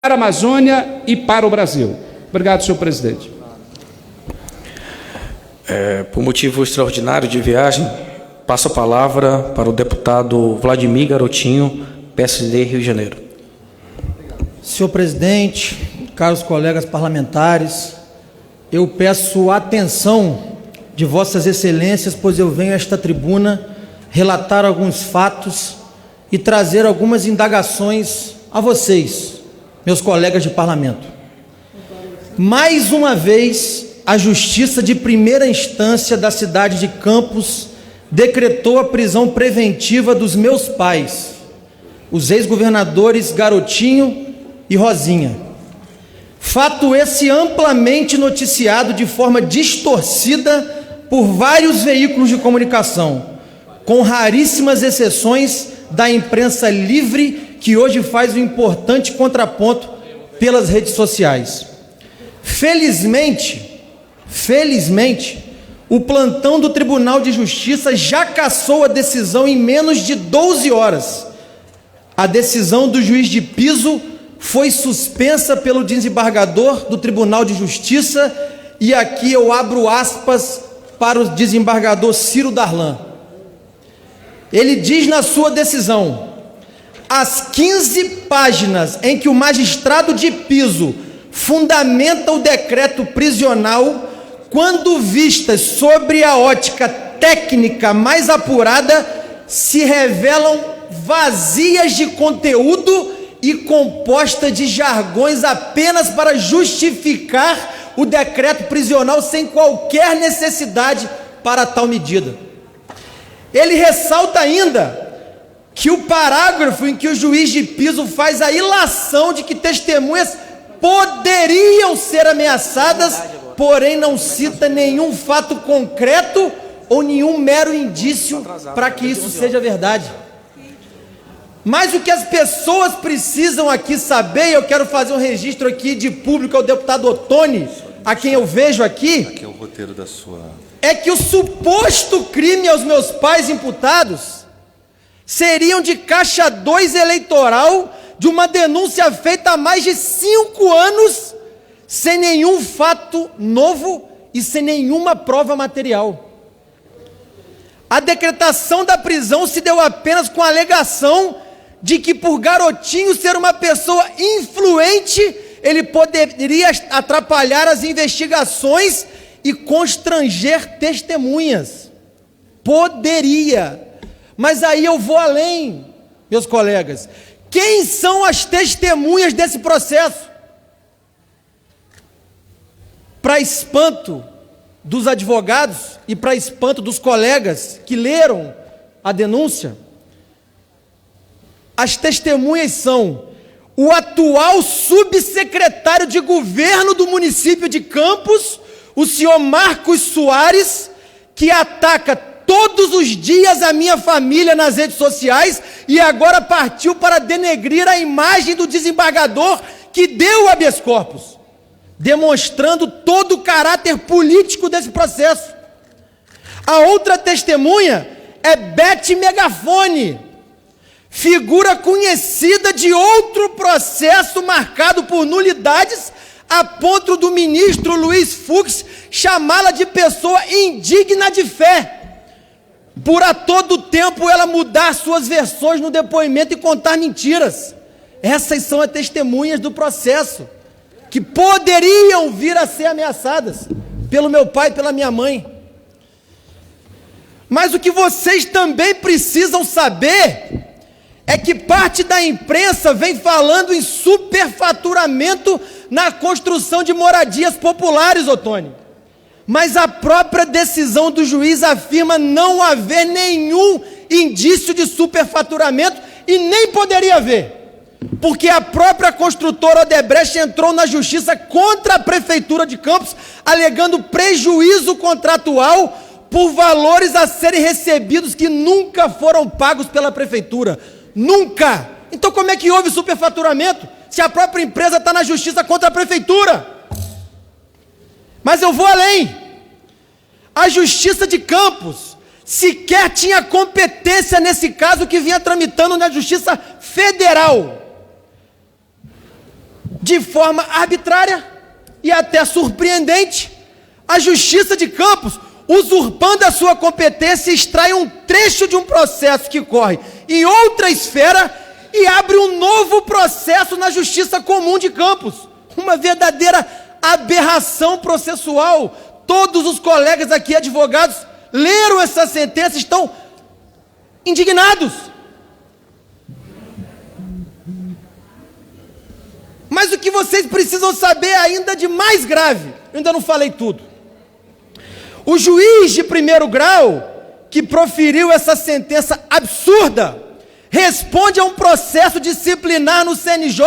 para a Amazônia e para o Brasil. Obrigado, senhor presidente. Por motivo extraordinário de viagem, passo a palavra para o deputado Vladimir Garotinho, PSD Rio de Janeiro. Senhor presidente, caros colegas parlamentares, eu peço atenção de vossas excelências, pois eu venho a esta tribuna relatar alguns fatos e trazer algumas indagações a vocês, meus colegas de parlamento. Mais uma vez, a Justiça de Primeira Instância da cidade de Campos decretou a prisão preventiva dos meus pais, os ex-governadores Garotinho e Rosinha. Fato esse amplamente noticiado de forma distorcida por vários veículos de comunicação, com raríssimas exceções da imprensa livre, que hoje faz um importante contraponto pelas redes sociais. Felizmente, o plantão do Tribunal de Justiça já cassou a decisão em menos de 12 horas. A decisão do juiz de piso foi suspensa pelo desembargador do Tribunal de Justiça, e aqui eu abro aspas para o desembargador Ciro Darlan. Ele diz na sua decisão: as 15 páginas em que o magistrado de piso fundamenta o decreto prisional, quando vistas sobre a ótica técnica mais apurada, se revelam vazias de conteúdo e composta de jargões apenas para justificar o decreto prisional sem qualquer necessidade para tal medida. Ele ressalta ainda que o parágrafo em que o juiz de piso faz a ilação de que testemunhas poderiam ser ameaçadas, porém não cita nenhum fato concreto ou nenhum mero indício para que isso seja verdade. Mas o que as pessoas precisam aqui saber, e eu quero fazer um registro aqui de público ao deputado Ottoni, a quem eu vejo aqui, é o roteiro da sua... é que o suposto crime aos meus pais imputados seriam de caixa 2 eleitoral de uma denúncia feita há mais de 5 anos, sem nenhum fato novo e sem nenhuma prova material. A decretação da prisão se deu apenas com a alegação de que, por Garotinho ser uma pessoa influente, ele poderia atrapalhar as investigações e constranger testemunhas. Poderia. Mas aí eu vou além, meus colegas. Quem são as testemunhas desse processo? Para espanto dos advogados e para espanto dos colegas que leram a denúncia, as testemunhas são o atual subsecretário de governo do município de Campos, o senhor Marcos Soares, que ataca todos os dias a minha família nas redes sociais e agora partiu para denegrir a imagem do desembargador que deu o habeas corpus, demonstrando todo o caráter político desse processo. A outra testemunha é Beth Megafone, figura conhecida de outro processo marcado por nulidades, a ponto do ministro Luiz Fux chamá-la de pessoa indigna de fé, por a todo tempo ela mudar suas versões no depoimento e contar mentiras. Essas são as testemunhas do processo, que poderiam vir a ser ameaçadas pelo meu pai e pela minha mãe. Mas o que vocês também precisam saber é que parte da imprensa vem falando em superfaturamento na construção de moradias populares, Ottoni. Mas a própria decisão do juiz afirma não haver nenhum indício de superfaturamento e nem poderia haver, porque a própria construtora Odebrecht entrou na justiça contra a prefeitura de Campos, alegando prejuízo contratual por valores a serem recebidos que nunca foram pagos pela prefeitura. Nunca! Então como é que houve superfaturamento se a própria empresa está na justiça contra a prefeitura? Mas eu vou além. A Justiça de Campos sequer tinha competência nesse caso que vinha tramitando na Justiça Federal. de forma arbitrária e até surpreendente, a Justiça de Campos, usurpando a sua competência, extrai um trecho de um processo que corre em outra esfera e abre um novo processo na Justiça Comum de Campos. Uma verdadeira aberração processual. Todos os colegas aqui, advogados, leram essa sentença, estão indignados. Mas o que vocês precisam saber é ainda de mais grave, eu ainda não falei tudo. O juiz de primeiro grau, que proferiu essa sentença absurda, responde a um processo disciplinar no CNJ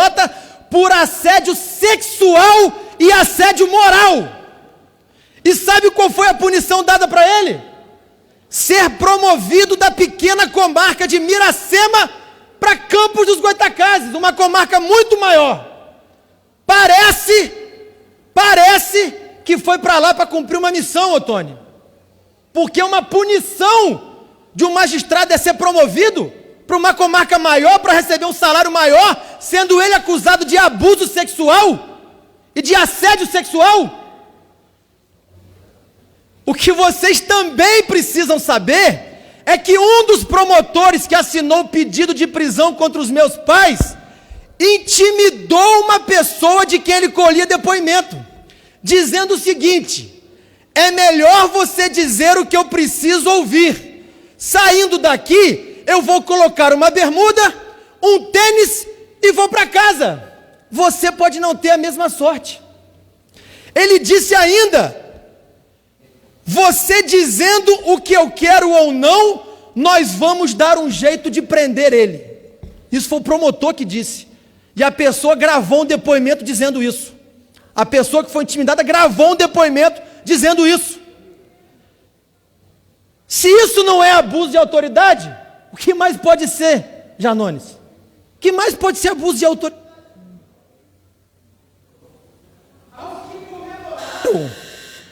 por assédio sexual e assédio moral. E sabe qual foi a punição dada para ele? Ser promovido da pequena comarca de Miracema para Campos dos Goytacazes, uma comarca muito maior. Parece que foi para lá para cumprir uma missão, Otônio. Porque uma punição de um magistrado é ser promovido para uma comarca maior, para receber um salário maior, sendo ele acusado de abuso sexual e de assédio sexual. O que vocês também precisam saber é que um dos promotores que assinou o pedido de prisão contra os meus pais intimidou uma pessoa de quem ele colhia depoimento, dizendo o seguinte: é melhor você dizer o que eu preciso ouvir. Saindo daqui, eu vou colocar uma bermuda, um tênis e vou para casa. Você pode não ter a mesma sorte. Ele disse ainda: você dizendo o que eu quero ou não, nós vamos dar um jeito de prender ele. Isso foi o promotor que disse. E a pessoa gravou um depoimento dizendo isso. A pessoa que foi intimidada gravou um depoimento dizendo isso. Se isso não é abuso de autoridade, o que mais pode ser, Janones? O que mais pode ser abuso de autoridade?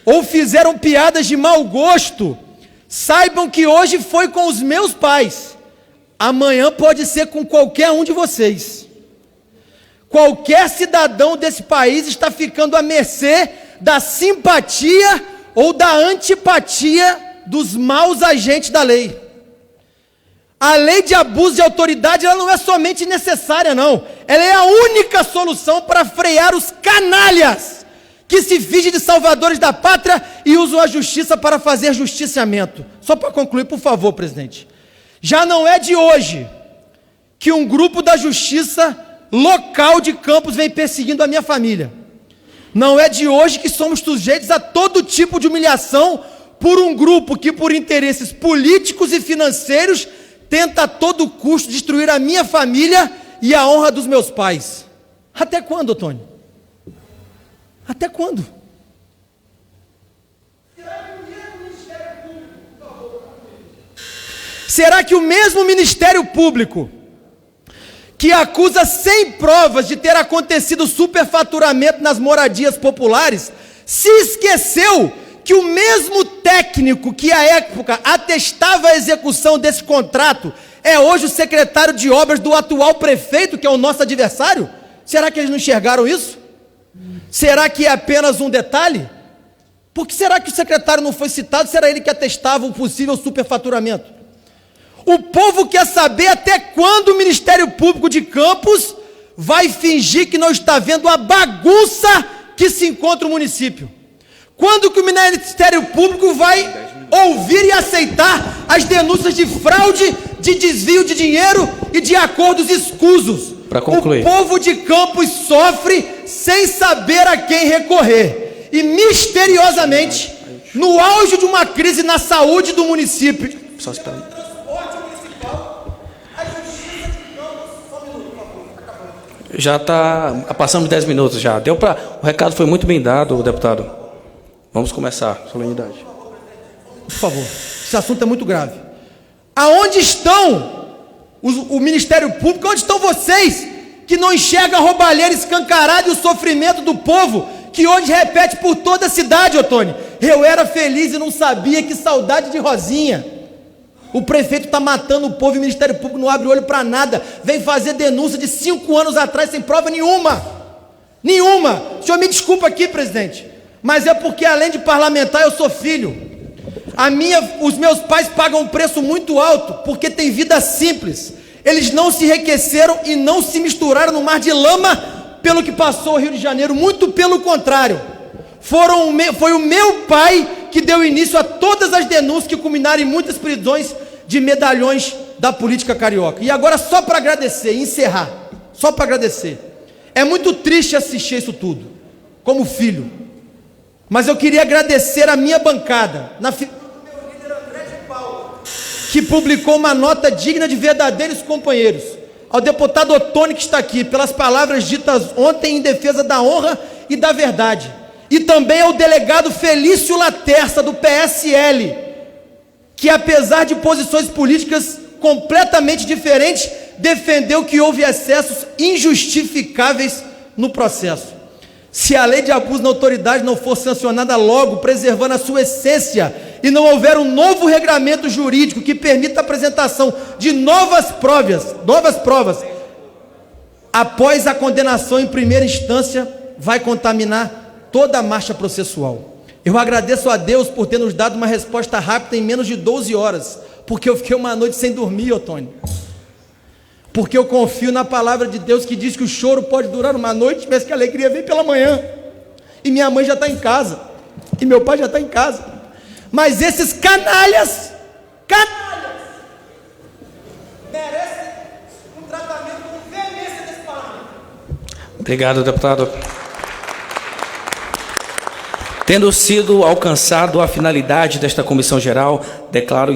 Ou fizeram piadas de mau gosto, saibam que hoje foi com os meus pais, amanhã pode ser com qualquer um de vocês. Qualquer cidadão desse país está ficando à mercê da simpatia ou da antipatia dos maus agentes da lei. A lei de abuso de autoridade, ela não é somente necessária, não. Ela é a única solução para frear os canalhas que se fingem de salvadores da pátria e usam a justiça para fazer justiciamento. Só para concluir, por favor, presidente. Já não é de hoje que um grupo da justiça local de Campos vem perseguindo a minha família. Não é de hoje que somos sujeitos a todo tipo de humilhação por um grupo que, por interesses políticos e financeiros, tenta a todo custo destruir a minha família e a honra dos meus pais. Até quando, Otônio? Até quando? Será que o mesmo Ministério Público que acusa sem provas de ter acontecido superfaturamento nas moradias populares, se esqueceu que o mesmo técnico que à época atestava a execução desse contrato é hoje o secretário de obras do atual prefeito, que é o nosso adversário? Será que eles não enxergaram isso? Será que é apenas um detalhe? Por que será que o secretário não foi citado se era ele que atestava o possível superfaturamento? O povo quer saber até quando o Ministério Público de Campos vai fingir que não está vendo a bagunça que se encontra o município. Quando que o Ministério Público vai ouvir e aceitar as denúncias de fraude, de desvio de dinheiro e de acordos escusos? Para concluir. O povo de Campos sofre sem saber a quem recorrer. E misteriosamente, no auge de uma crise na saúde do município, Só espera. Já está passando de 10 minutos já. O recado foi muito bem dado, deputado. Vamos começar, solenidade. Por favor, esse assunto é muito grave. Aonde estão o Ministério Público? Onde estão vocês que não enxergam a roubalheira escancarada e o sofrimento do povo, que hoje repete por toda a cidade, Otônio? Eu era feliz e não sabia, que saudade de Rosinha. O prefeito está matando o povo e o Ministério Público não abre o olho para nada. Vem fazer denúncia de 5 anos atrás sem prova nenhuma. Nenhuma. O senhor me desculpa aqui, presidente, mas é porque além de parlamentar eu sou filho. Os meus pais pagam um preço muito alto porque têm vida simples. Eles não se enriqueceram e não se misturaram no mar de lama pelo que passou o Rio de Janeiro, muito pelo contrário. Foi o meu pai que deu início a todas as denúncias que culminaram em muitas prisões de medalhões da política carioca. E agora, só para agradecer e encerrar, só para agradecer, é muito triste assistir isso tudo, como filho, mas eu queria agradecer a minha bancada, na figura do meu líder André de Paula, que publicou uma nota digna de verdadeiros companheiros, ao deputado Ottoni, que está aqui, pelas palavras ditas ontem em defesa da honra e da verdade, e também ao delegado Felício Laterça, do PSL, que apesar de posições políticas completamente diferentes, defendeu que houve excessos injustificáveis no processo. Se a lei de abuso na autoridade não for sancionada logo, preservando a sua essência, e não houver um novo regramento jurídico que permita a apresentação de novas provas, após a condenação em primeira instância, vai contaminar toda a marcha processual. Eu agradeço a Deus por ter nos dado uma resposta rápida em menos de 12 horas, porque eu fiquei uma noite sem dormir, Ottoni. Porque eu confio na palavra de Deus que diz que o choro pode durar uma noite, mas que a alegria vem pela manhã. E minha mãe já está em casa, e meu pai já está em casa. Mas esses canalhas, merecem um tratamento com veemência desse parlamento. Obrigado, deputado. Tendo sido alcançado a finalidade desta comissão geral, declaro